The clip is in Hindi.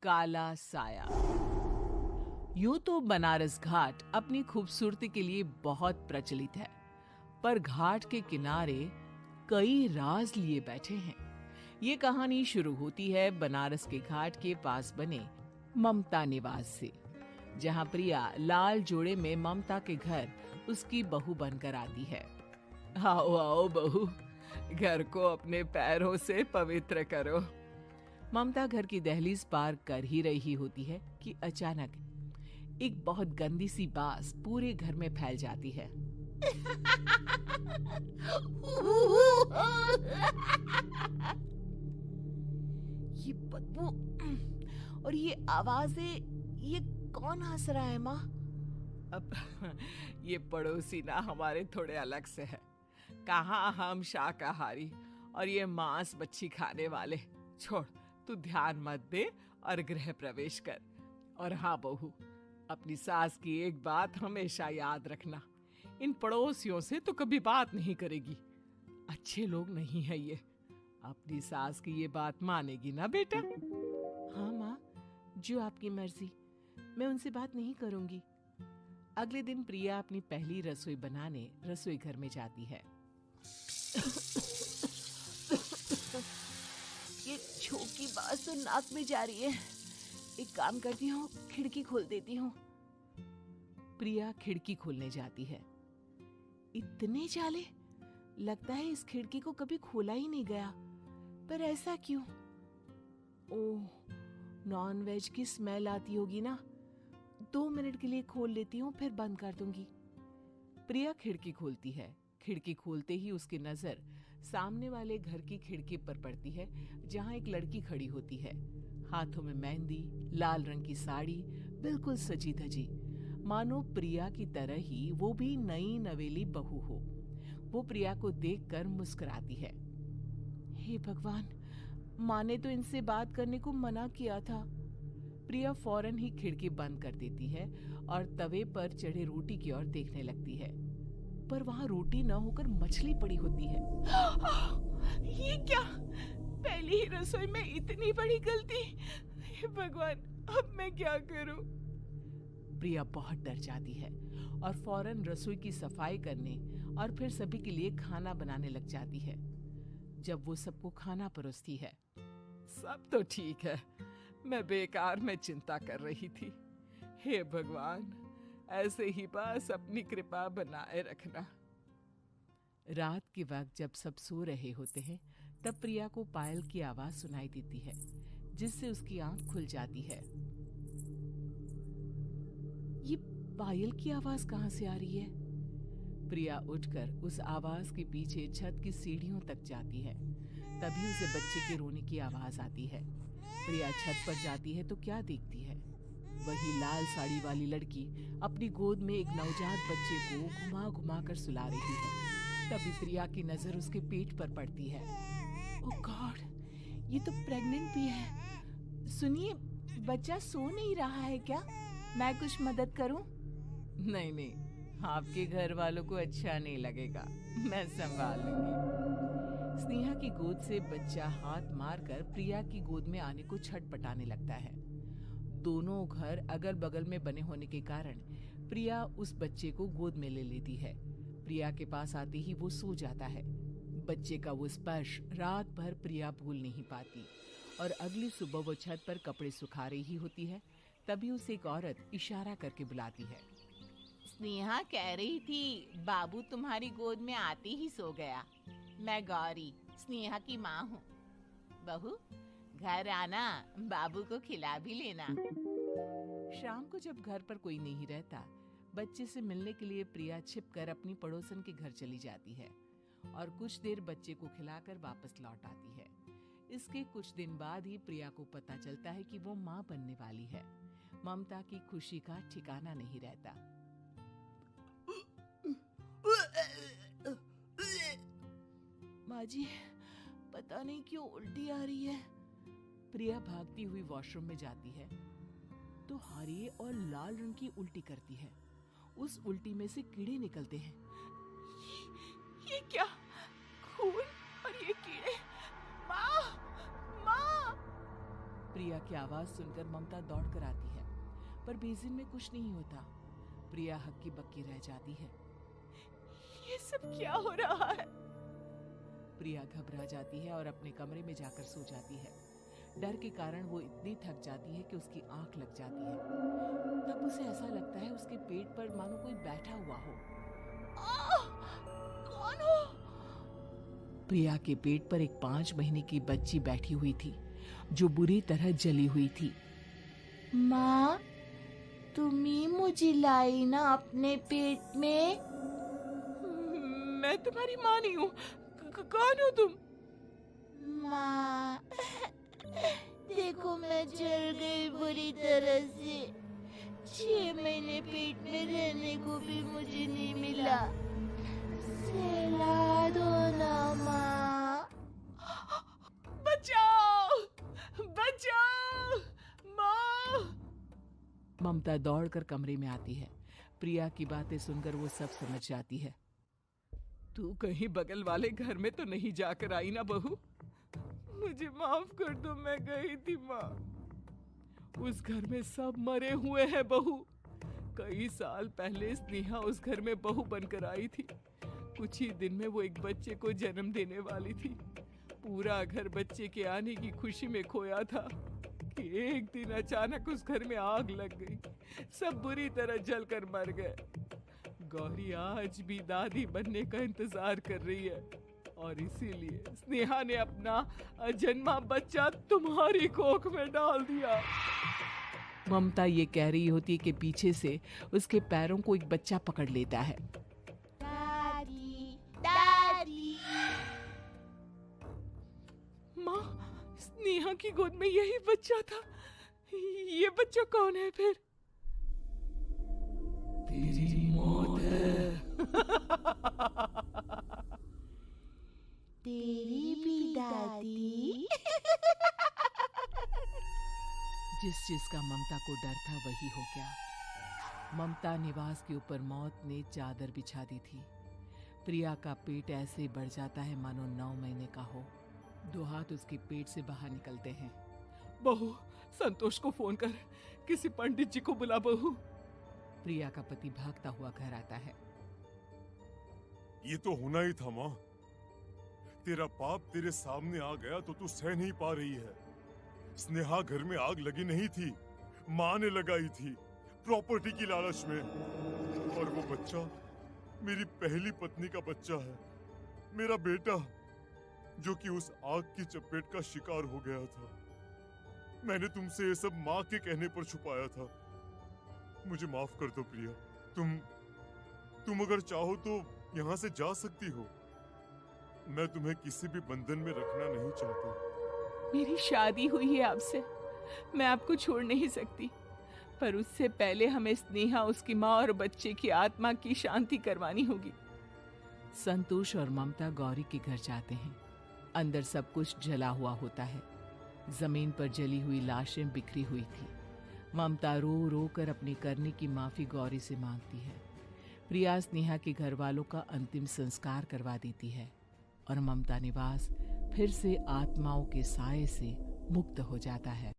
काला साया। यूं तो बनारस घाट अपनी खूबसूरती के लिए बहुत प्रचलित है, पर घाट के किनारे कई राज लिए बैठे हैं। ये कहानी शुरू होती है बनारस के घाट के पास बने ममता निवास से, जहां प्रिया लाल जोड़े में ममता के घर उसकी बहू बनकर आती है। आओ आओ बहू, घर को अपने पैरों से पवित्र करो। ममता घर की दहलीज पार कर ही रही होती है कि अचानक एक बहुत गंदी सी बास पूरे घर में फैल जाती है। ये बदबू और ये आवाजें, ये कौन हंस रहा है माँ? अब ये पड़ोसी ना हमारे थोड़े अलग से है। कहाँ हम शाकाहारी और ये मांस मच्छी खाने वाले। छोड़, तू ध्यान मत दे और गृह प्रवेश कर। और हाँ बहू, अपनी सास की एक बात हमेशा याद रखना, इन पड़ोसियों से तो कभी बात नहीं करेगी। अच्छे लोग नहीं है ये। अपनी सास की ये बात मानेगी ना बेटा? हाँ माँ, जो आपकी मर्जी, मैं उनसे बात नहीं करूंगी। अगले दिन प्रिया अपनी पहली रसोई बनाने रसोई घर में जाती है। ये छोकी बात तो नाक में जा रही है। एक काम करती हूँ, खिड़की खोल देती हूँ। प्रिया खिड़की खोलने जाती है। इतने चाले, लगता है इस खिड़की को कभी खोला ही नहीं गया। पर ऐसा क्यों? ओह, नॉन वेज की स्मेल आती होगी ना। 2 मिनट के लिए खोल लेती हूँ, फिर बंद कर दूंगी। प्रिया खिड़की खोलती है। खिड़की खोलते ही उसकी नजर सामने वाले घर की खिड़की पर पड़ती है, जहां एक लड़की खड़ी होती है। हाथों में मेहंदी, लाल रंग की साड़ी, बिल्कुल सजी धजी, मानो प्रिया की तरह ही वो भी नई नवेली बहू हो। वो प्रिया को देखकर मुस्कुराती है। हे भगवान, माँ ने तो इनसे बात करने को मना किया था। प्रिया फौरन ही खिड़की बंद कर देती है और तवे पर चढ़े रोटी की ओर देखने लगती है, पर वहां रोटी न होकर मछली पड़ी होती है। ये क्या? पहली ही रसोई में इतनी बड़ी गलती! हे भगवान, अब मैं क्या करूं? प्रिया बहुत डर जाती है और फौरन रसोई की सफाई करने और फिर सभी के लिए खाना बनाने लग जाती है। जब वो सबको खाना परोसती है, सब तो ठीक है, मैं बेकार में चिंता कर रही थी। हे भगवान, ऐसे ही बस अपनी कृपा बनाए रखना। रात के वक्त जब सब सो रहे होते हैं, तब प्रिया को पायल की आवाज सुनाई देती है, जिससे उसकी आंख खुल जाती है। ये पायल की आवाज कहां से आ रही है? प्रिया उठकर उस आवाज के पीछे छत की सीढ़ियों तक जाती है। तभी उसे बच्चे के रोने की आवाज आती है। प्रिया छत पर जाती है तो क्या देखती है? वही लाल साड़ी वाली लड़की अपनी गोद में एक नवजात बच्चे को घुमा घुमा कर सुला रही है। तभी प्रिया की नजर उसके पेट पर पड़ती है। ओह गॉड, ये तो प्रेग्नेंट भी है। सुनिए, बच्चा सो नहीं रहा है क्या? मैं कुछ मदद करूं? नहीं नहीं, आपके घर वालों को अच्छा नहीं लगेगा, मैं संभाल लूंगी। स्नेहा की गोद से बच्चा हाथ मारकर प्रिया की गोद में आने को छटपटाने लगता है। दोनों घर अगल बगल में बने होने के कारण प्रिया उस बच्चे को गोद में ले लेती है। प्रिया के पास आते ही वो सो जाता है। बच्चे का वो स्पर्श रात भर प्रिया भूल नहीं पाती और अगली सुबह वो छत पर कपड़े सुखा रही होती है। तभी उसे एक औरत इशारा करके बुलाती है। स्नेहा कह रही थी, बाबू तुम्हारी गोद में आते ही सो गया। मैं गौरी, स्नेहा की माँ हूँ। बहू, घर आना, बाबू को खिला भी लेना। शाम को जब घर पर कोई नहीं रहता, बच्चे से मिलने के लिए प्रिया छिपकर अपनी पड़ोसन के घर चली जाती है और कुछ देर बच्चे को खिलाकर वापस लौट आती है। इसके कुछ दिन बाद ही प्रिया को पता चलता है कि वो माँ बनने वाली है। ममता की खुशी का ठिकाना नहीं रहता। माँ जी, पता नहीं क्यों उल्टी आ रही है। प्रिया भागती हुई वॉशरूम में जाती है तो हरे और लाल रंग की उल्टी करती है। उस उल्टी में से कीड़े निकलते हैं। ये क्या? खून और ये कीड़े! माँ! माँ! प्रिया की आवाज सुनकर ममता दौड़ कर आती है, पर बेसिन में कुछ नहीं होता। प्रिया हक्की बक्की रह जाती है। ये सब क्या हो रहा है? प्रिया घबरा जाती है और अपने कमरे में जाकर सो जाती है। डर के कारण वो इतनी थक जाती है कि उसकी आंख लग जाती है। तब उसे ऐसा लगता है उसके पेट पर मानो कोई बैठा हुआ हो। कौन हो? प्रिया के पेट पर एक 5 महीने की बच्ची बैठी हुई थी, जो बुरी तरह जली हुई थी। माँ, तुम्ही मुझे लाई ना अपने पेट में? मैं तुम्हारी माँ नहीं हूँ। कौन हो तुम? माँ, देखो मैं जल गई बुरी तरह से। 6 महीने पेट में रहने को भी मुझे नहीं मिला। सहला दो ना माँ। बचाओ! बचाओ! माँ! ममता दौड़कर कमरे में आती है। प्रिया की बातें सुनकर वो सब समझ जाती है। तू कहीं बगल वाले घर में तो नहीं जाकर आई ना बहू? मुझे माफ कर दो, मैं गई थी माँ। उस घर में सब मरे हुए हैं बहू। कई साल पहले स्नेहा उस घर में बहू बनकर आई थी। कुछ ही दिन में वो एक बच्चे को जन्म देने वाली थी। पूरा घर बच्चे के आने की खुशी में खोया था कि एक दिन अचानक उस घर में आग लग गई। सब बुरी तरह जलकर मर गए। गौरी आज भी दादी बनने का इंतजार कर रही है और इसीलिए स्नेहा ने अपना अजन्मा बच्चा तुम्हारी कोख में डाल दिया। ममता ये कह रही होती है कि पीछे से उसके पैरों को एक बच्चा पकड़ लेता है। दादी, दादी। माँ, स्नेहा की गोद में यही बच्चा था। ये बच्चा कौन है फिर? तेरी मौत है। तेरी भी दादी। जिस चीज का ममता को डर था वही हो गया। ममता निवास के ऊपर मौत ने चादर बिछा दी थी। प्रिया का पेट ऐसे बढ़ जाता है मानो 9 महीने का हो। 2 हाथ उसके पेट से बाहर निकलते हैं। बहू, संतोष को फोन कर, किसी पंडित जी को बुला बहू। प्रिया का पति भागता हुआ घर आता है। ये तो होना ही था माँ। तेरा पाप तेरे सामने आ गया तो तू सह नहीं पा रही है। स्नेहा घर में आग लगी नहीं थी, माँ ने लगाई थी, प्रॉपर्टी की लालच में। और वो बच्चा मेरी पहली पत्नी का बच्चा है, मेरा बेटा, जो कि उस आग की चपेट का शिकार हो गया था। मैंने तुमसे ये सब माँ के कहने पर छुपाया था। मुझे माफ कर दो प्रिया। तुम अगर चाहो तो यहाँ से जा सकती हो। मैं तुम्हें किसी भी बंधन में रखना नहीं चाहता। मेरी शादी हुई है आपसे, मैं आपको छोड़ नहीं सकती, पर उससे पहले हमें स्नेहा, उसकी माँ और बच्चे की आत्मा की शांति करवानी होगी। संतोष और ममता गौरी के घर जाते हैं। अंदर सब कुछ जला हुआ होता है। जमीन पर जली हुई लाशें बिखरी हुई थी। ममता रो रो कर अपनी करने की माफी गौरी से मांगती है। प्रिया स्नेहा के घर वालों का अंतिम संस्कार करवा देती है और ममता निवास फिर से आत्माओं के साए से मुक्त हो जाता है।